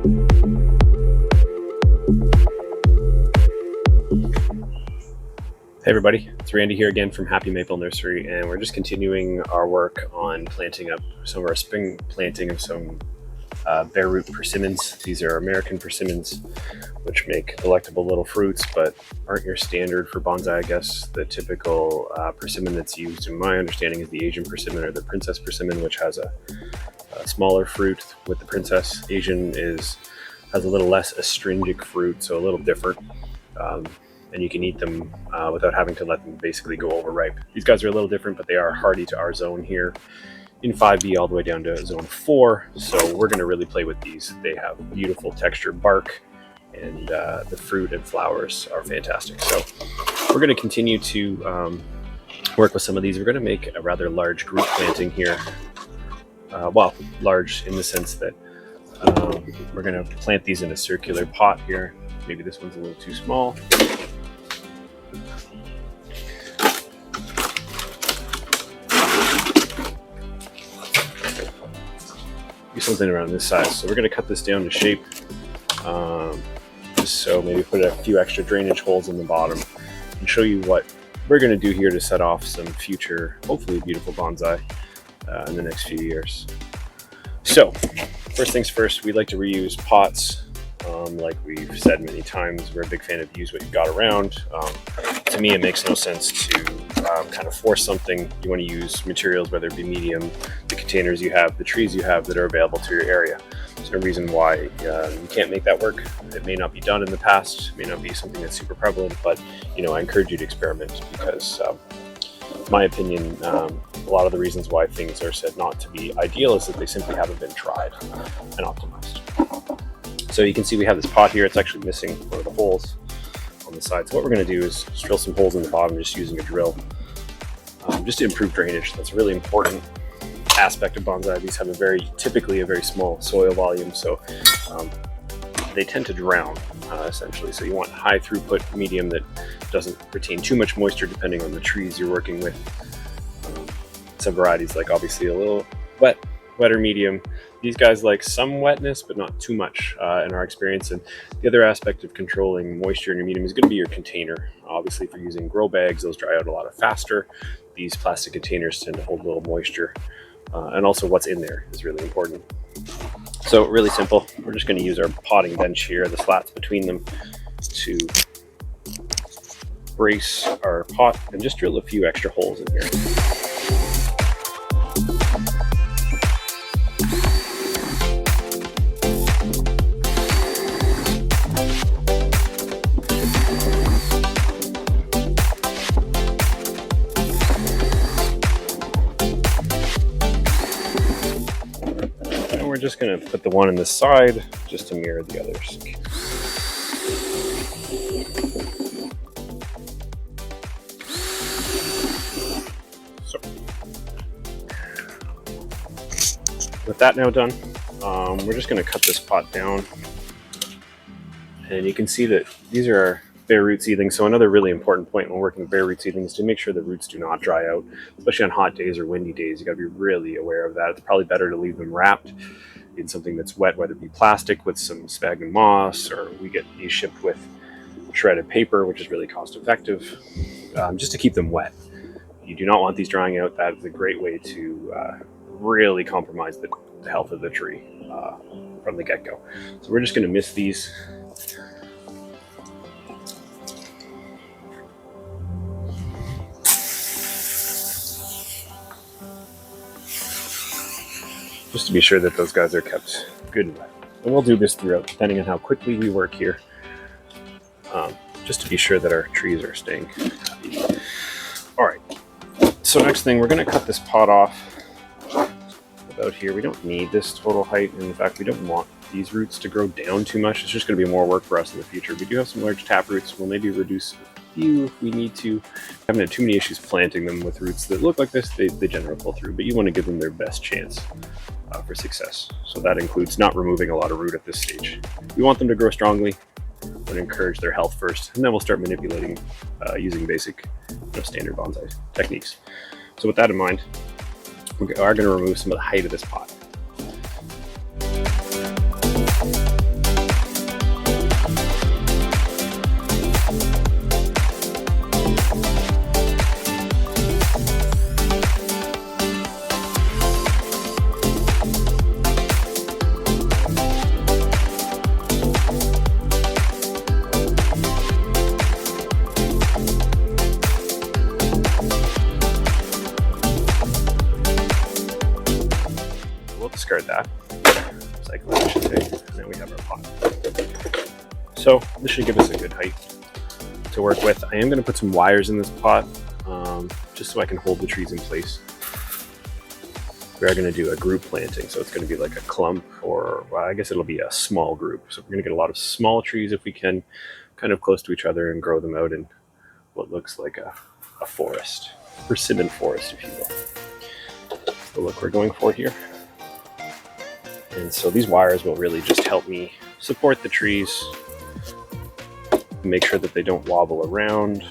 Hey everybody, it's Randy here again from Happy Maple Nursery, and we're just continuing our work on planting up some of our spring planting of some bareroot persimmons. These are American persimmons, which make delectable little fruits, but aren't your standard for bonsai, I guess. The typical persimmon that's used, in my understanding, is the Asian persimmon or the princess persimmon, which has a smaller fruit. With the princess, Asian has a little less astringent fruit, so a little different. And you can eat them without having to let them basically go overripe. These guys are a little different, but they are hardy to our zone here in 5B all the way down to zone 4. So we're going to really play with these. They have beautiful textured bark, and the fruit and flowers are fantastic. So we're going to continue to work with some of these. We're going to make a rather large group planting here. Well, large in the sense that we're going to plant these in a circular pot here. Maybe this one's a little too small. Something around this size. So we're going to cut this down to shape, just so maybe put a few extra drainage holes in the bottom and show you what we're going to do here to set off some future, hopefully beautiful bonsai in the next few years. So first things first, we like to reuse pots. Like we've said many times, we're a big fan of use what you've got around. To me, it makes no sense to kind of force something. You want to use materials, whether it be medium, the containers you have, the trees you have that are available to your area. There's no reason why you can't make that work. It may not be done in the past, it may not be something that's super prevalent, but I encourage you to experiment because, in my opinion, a lot of the reasons why things are said not to be ideal is that they simply haven't been tried and optimized. So you can see we have this pot here. It's actually missing one of the holes on the side. So what we're going to do is just drill some holes in the bottom just using a drill, just to improve drainage. That's a really important aspect of bonsai. These have typically a very small soil volume, so they tend to drown essentially. So you want high throughput medium that doesn't retain too much moisture depending on the trees you're working with. Some varieties like obviously a little wetter medium. These guys like some wetness, but not too much in our experience. And the other aspect of controlling moisture in your medium is going to be your container. Obviously, if you're using grow bags, those dry out a lot faster. These plastic containers tend to hold a little moisture. And also what's in there is really important. So really simple. We're just going to use our potting bench here, the slats between them, to brace our pot and just drill a few extra holes in here. We're just going to put the one on this side just to mirror the others. So, with that now done, we're just going to cut this pot down. And you can see that these are our bare root seedlings. So another really important point when working with bare root seedlings is to make sure the roots do not dry out, especially on hot days or windy days. You got to be really aware of that. It's probably better to leave them wrapped in something that's wet, whether it be plastic with some sphagnum moss, or we get these shipped with shredded paper, which is really cost effective, just to keep them wet. You do not want these drying out. That is a great way to really compromise the health of the tree from the get-go. So we're just going to mist these. Just to be sure that those guys are kept good and wet. And we'll do this throughout, depending on how quickly we work here, just to be sure that our trees are staying happy. All right, so next thing, we're going to cut this pot off about here. We don't need this total height, and in fact, we don't want these roots to grow down too much. It's just going to be more work for us in the future. We do have some large tap roots. We'll maybe reduce a few if we need to. I haven't had too many issues planting them with roots that look like this. They generally pull through, but you want to give them their best chance for success. So that includes not removing a lot of root at this stage. We want them to grow strongly. We're going to encourage their health first, and then we'll start manipulating using basic standard bonsai techniques. So with that in mind, we are going to remove some of the height of this pot. that. Recycling, I should say. And then we have our pot. So this should give us a good height to work with. I am going to put some wires in this pot just so I can hold the trees in place. We are going to do a group planting, so it's going to be like a clump, or well, I guess it'll be a small group. So we're going to get a lot of small trees if we can, kind of close to each other, and grow them out in what looks like a forest, persimmon forest, if you will. The look we're going for here. And so these wires will really just help me support the trees, make sure that they don't wobble around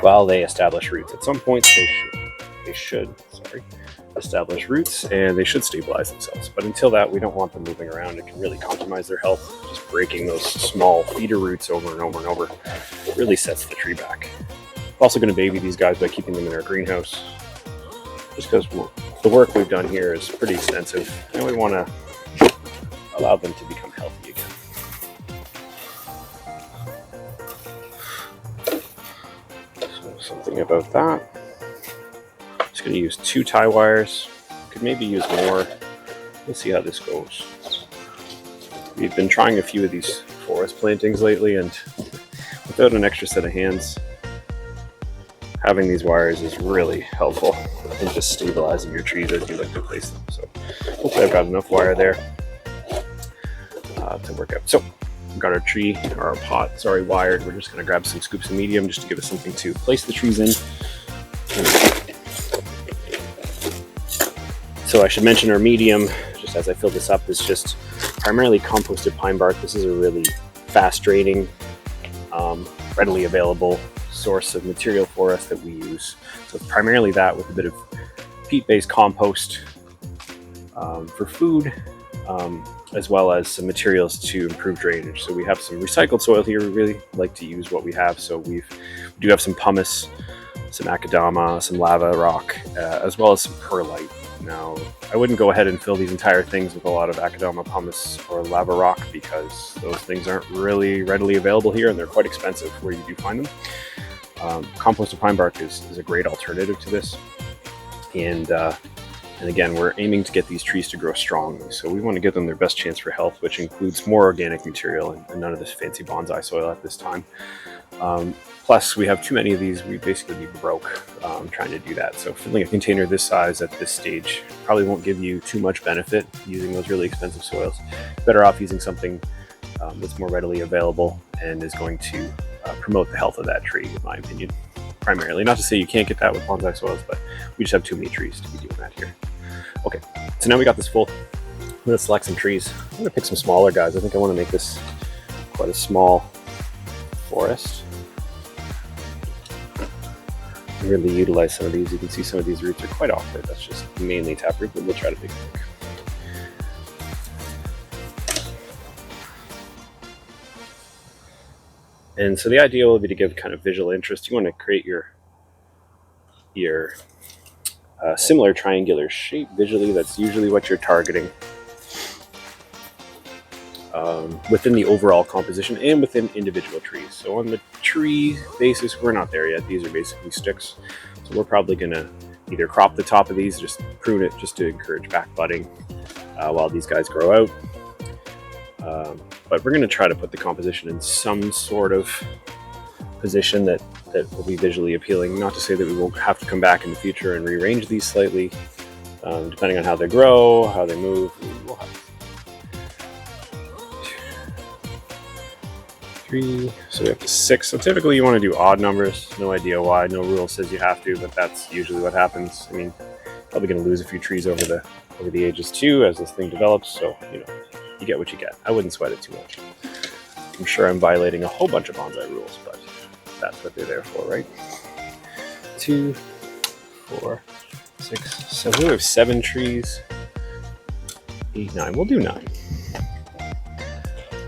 while they establish roots. At some point they should establish roots, and they should stabilize themselves. But until that, we don't want them moving around. It can really compromise their health. Just breaking those small feeder roots over and over and over really sets the tree back. We're also going to baby these guys by keeping them in our greenhouse, just because the work we've done here is pretty extensive, and we want to allow them to become healthy again. Something about that. Just going to use 2 tie wires. Could maybe use more. We'll see how this goes. We've been trying a few of these forest plantings lately, and without an extra set of hands, having these wires is really helpful in just stabilizing your trees as you look to place them. So hopefully I've got enough wire there to work out. So we've got our tree, or our pot, wired. We're just going to grab some scoops of medium just to give us something to place the trees in. So I should mention our medium, just as I fill this up, is just primarily composted pine bark. This is a really fast draining, readily available source of material for us that we use. So it's primarily that, with a bit of peat-based compost for food, as well as some materials to improve drainage. So we have some recycled soil here. We really like to use what we have. So we do have some pumice, some akadama, some lava rock, as well as some perlite. Now, I wouldn't go ahead and fill these entire things with a lot of akadama, pumice, or lava rock, because those things aren't really readily available here, and they're quite expensive where you do find them. Composted pine bark is a great alternative to this. And again, we're aiming to get these trees to grow strongly. So we want to give them their best chance for health, which includes more organic material and none of this fancy bonsai soil at this time. Plus, we have too many of these. We basically be broke trying to do that. So filling a container this size at this stage probably won't give you too much benefit using those really expensive soils. Better off using something that's more readily available and is going to promote the health of that tree, in my opinion, primarily. Not to say you can't get that with bonsai soils, but we just have too many trees to be doing that here. Okay, so now we got this full. I'm going to select some trees. I'm going to pick some smaller guys. I think I want to make this quite a small forest. Really utilize some of these. You can see some of these roots are quite awkward. That's just mainly taproot, but we'll try to make it work. And so the idea will be to give kind of visual interest. You want to create your similar triangular shape visually. That's usually what you're targeting within the overall composition and within individual trees. So on the tree basis, we're not there yet. These are basically sticks. So we're probably going to either crop the top of these, just prune it just to encourage back budding while these guys grow out. But we're going to try to put the composition in some sort of position that will be visually appealing. Not to say that we won't have to come back in the future and rearrange these slightly, depending on how they grow, how they move. We'll have 3, so we have to 6. So typically you want to do odd numbers. No idea why. No rule says you have to, but that's usually what happens. I mean, probably going to lose a few trees over the ages too as this thing develops. So you get what you get. I wouldn't sweat it too much. I'm sure I'm violating a whole bunch of bonsai rules, but that's what they're there for, right? 2, 4, 6, 7. We have 7 trees. 8, 9. We'll do 9.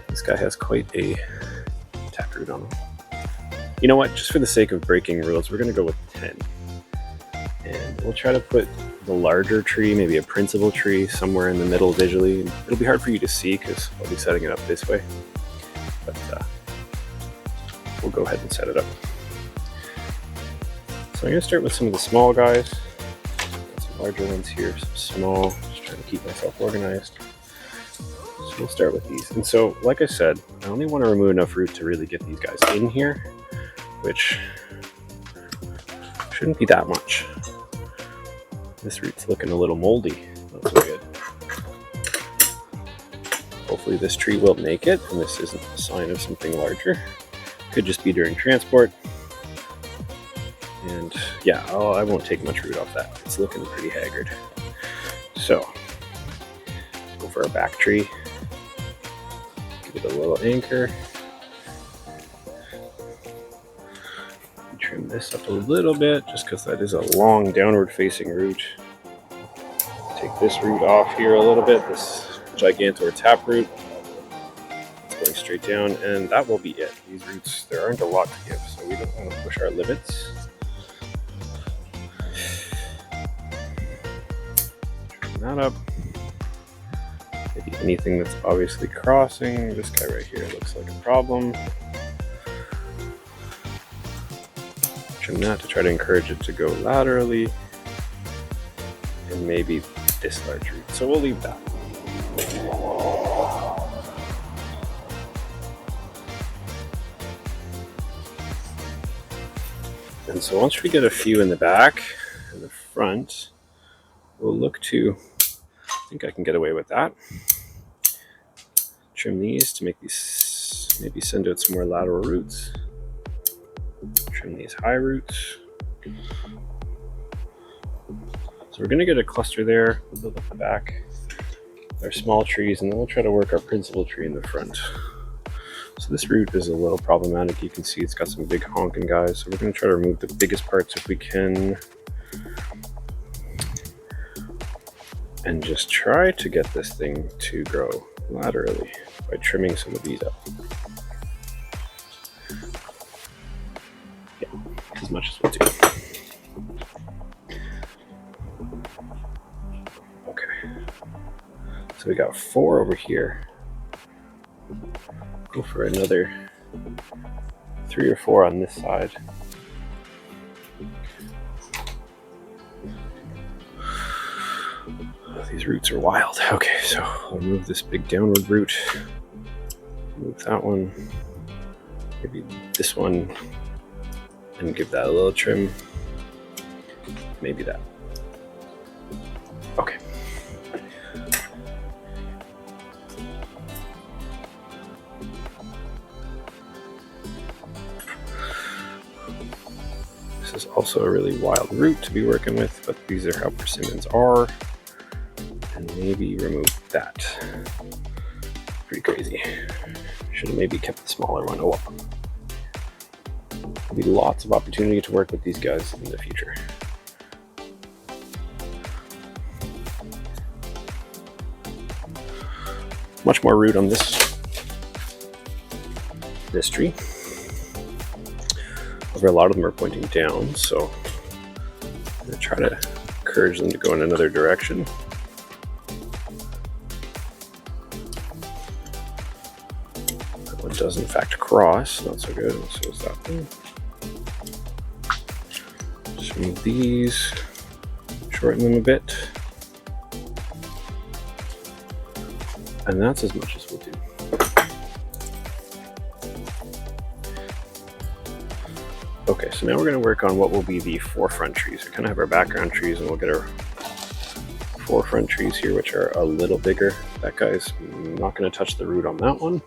This guy has quite a taproot on him. You know what? Just for the sake of breaking rules, we're going to go with 10. And we'll try to put the larger tree, maybe a principal tree, somewhere in the middle visually. It'll be hard for you to see because I'll be setting it up this way. But we'll go ahead and set it up. So I'm going to start with some of the small guys. Got some larger ones here, some small. Just trying to keep myself organized. So we'll start with these. And so, like I said, I only want to remove enough root to really get these guys in here, which shouldn't be that much. This root's looking a little moldy. Not so good. Hopefully this tree will make it, and this isn't a sign of something larger. Could just be during transport. And yeah, I won't take much root off that. It's looking pretty haggard. So, go for a back tree. Give it a little anchor. Trim this up a little bit, just because that is a long downward facing root. Take this root off here a little bit, this gigantor taproot. It's going straight down, and that will be it. These roots, there aren't a lot to give, so we don't want to push our limits. That up. Maybe anything that's obviously crossing. This guy right here looks like a problem. Trim that to try to encourage it to go laterally. And maybe this large root. So we'll leave that. And so once we get a few in the back and the front, we'll look to, I think I can get away with that. Trim these to make these, maybe send out some more lateral roots. Trim these high roots. So we're going to get a cluster there. We'll build up the back, our small trees, and then we'll try to work our principal tree in the front. So this root is a little problematic. You can see it's got some big honking guys. So we're going to try to remove the biggest parts if we can. And just try to get this thing to grow laterally by trimming some of these up. Yeah, as much as we'll do. Okay, so we got 4 over here. Go for another 3 or 4 on this side. These roots are wild. Okay, so I'll remove this big downward root. Move that one. Maybe this one. And give that a little trim. Maybe that. Okay. This is also a really wild root to be working with, but these are how persimmons are. And maybe remove that. Pretty crazy. Should have maybe kept the smaller one. Oh well. There'll be lots of opportunity to work with these guys in the future. Much more root on this tree. However, a lot of them are pointing down, so I'm going to try to encourage them to go in another direction. Does in fact cross, not so good, and so is that one. Just move these, shorten them a bit, and that's as much as we'll do. Okay, so now we're going to work on what will be the forefront trees. We kind of have our background trees, and we'll get our forefront trees here, which are a little bigger. That guy's not going to touch the root on that one.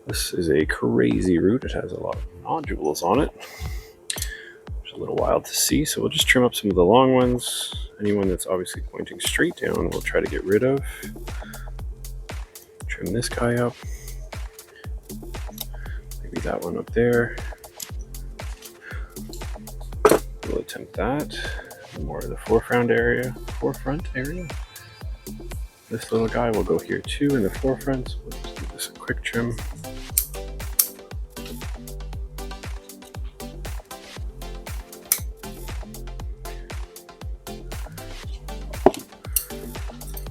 This is a crazy root. It has a lot of nodules on it, which is a little wild to see. So we'll just trim up some of the long ones. Anyone that's obviously pointing straight down, we'll try to get rid of. Trim this guy up. Maybe that one up there. We'll attempt that. More of the forefront area. This little guy will go here too in the forefront. So we'll just give this a quick trim.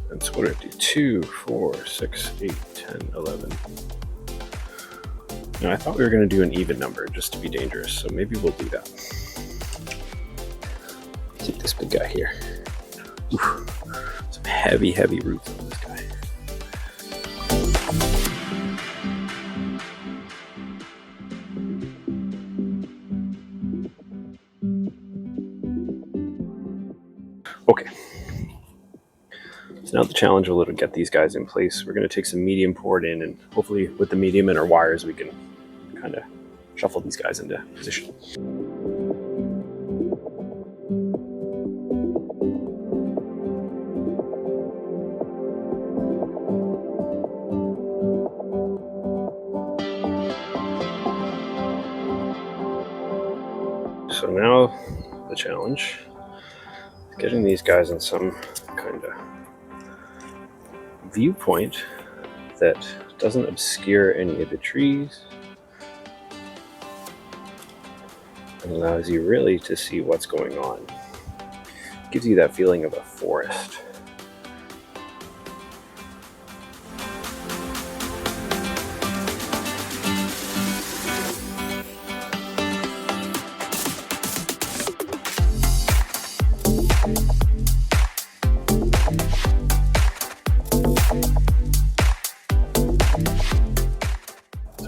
And so what do I do? 2, 4, 6, 8, 10, 11. Now I thought we were going to do an even number just to be dangerous, so maybe we'll do that. Take this big guy here. Ooh, some heavy roots on this guy. Okay. So now the challenge will to get these guys in place. We're going to take some medium poured in, and hopefully with the medium and our wires we can kind of shuffle these guys into position. So now the challenge is getting these guys in some kind of viewpoint that doesn't obscure any of the trees and allows you really to see what's going on. Gives you that feeling of a forest.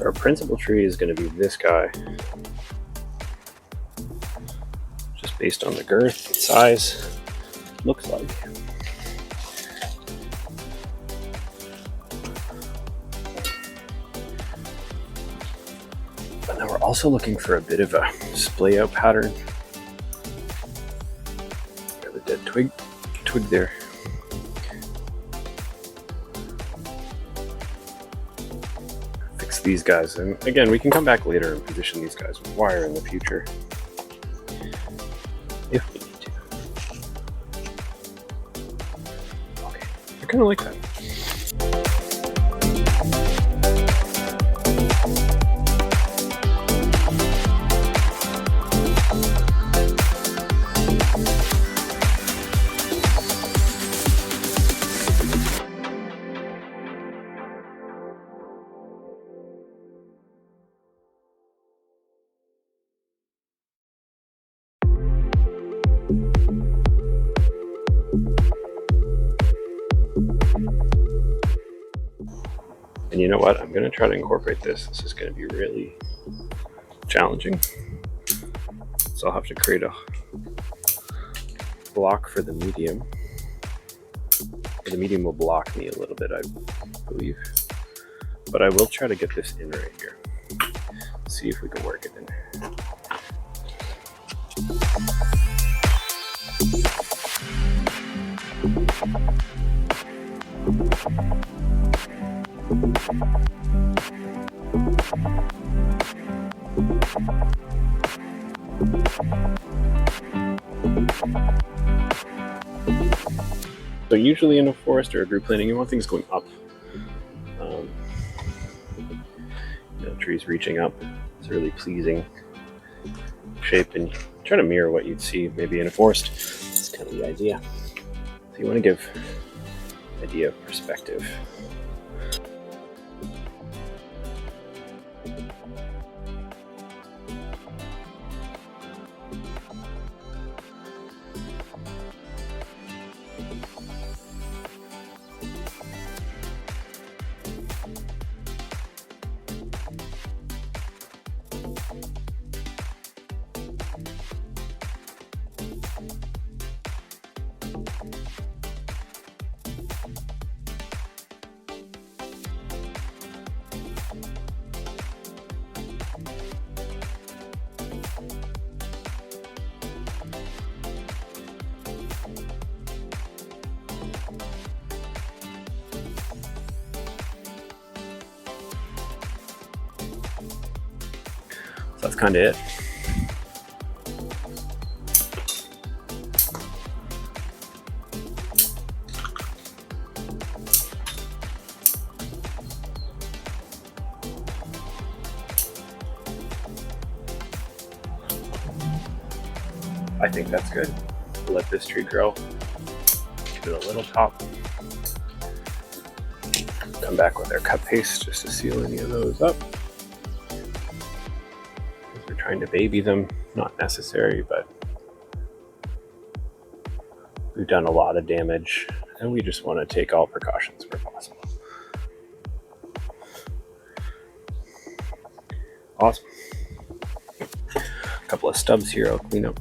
Our principal tree is going to be this guy, just based on the girth and size, looks like. But now we're also looking for a bit of a splay out pattern. Got the dead twig there. These guys, and again we can come back later and position these guys with wire in the future if we need to. Okay, I kind of like that. And you know what? I'm going to try to incorporate this. This is going to be really challenging. So I'll have to create a block for the medium. The medium will block me a little bit, I believe. But I will try to get this in right here. See if we can work it in. So usually in a forest or a group planting, you want things going up. Trees reaching up. It's a really pleasing shape, and try to mirror what you'd see maybe in a forest. That's kind of the idea. So you want to give an idea of perspective. That's kind of it. I think that's good. Let this tree grow. Give it a little top. Come back with our cut paste just to seal any of those up. We're trying to baby them, not necessary, but We've done a lot of damage, and we just want to take all precautions where possible. Awesome. A couple of stubs here I'll clean up.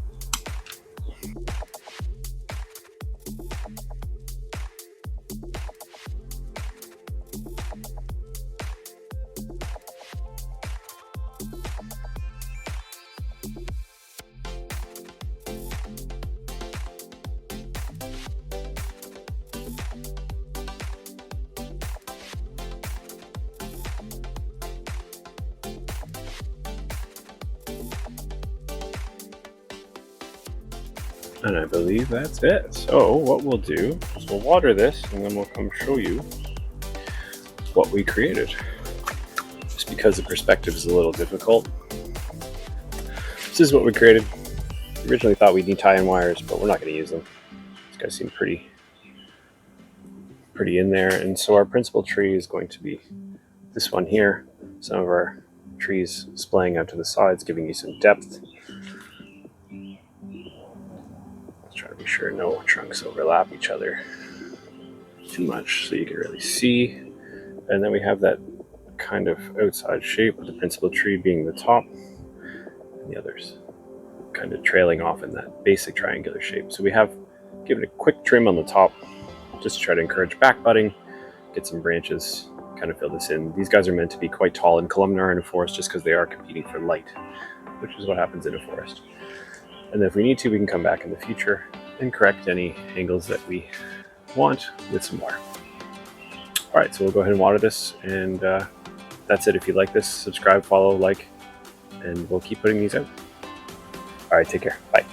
And I believe that's it. So what we'll do is we'll water this, and then we'll come show you what we created. Just because the perspective is a little difficult. This is what we created. We originally thought we'd need tie-in wires, but we're not going to use them. These guys seem pretty in there. And so our principal tree is going to be this one here. Some of our trees splaying out to the sides, giving you some depth. Try to be sure no trunks overlap each other too much so you can really see. And then we have that kind of outside shape with the principal tree being the top and the others kind of trailing off in that basic triangular shape. So we have given a quick trim on the top just to try to encourage back budding, get some branches, kind of fill this in. These guys are meant to be quite tall and columnar in a forest just because they are competing for light, which is what happens in a forest. And then if we need to, we can come back in the future and correct any angles that we want with some water. All right, so we'll go ahead and water this, and that's it. If you like this, subscribe, follow, like, and we'll keep putting these out. All right, take care. Bye.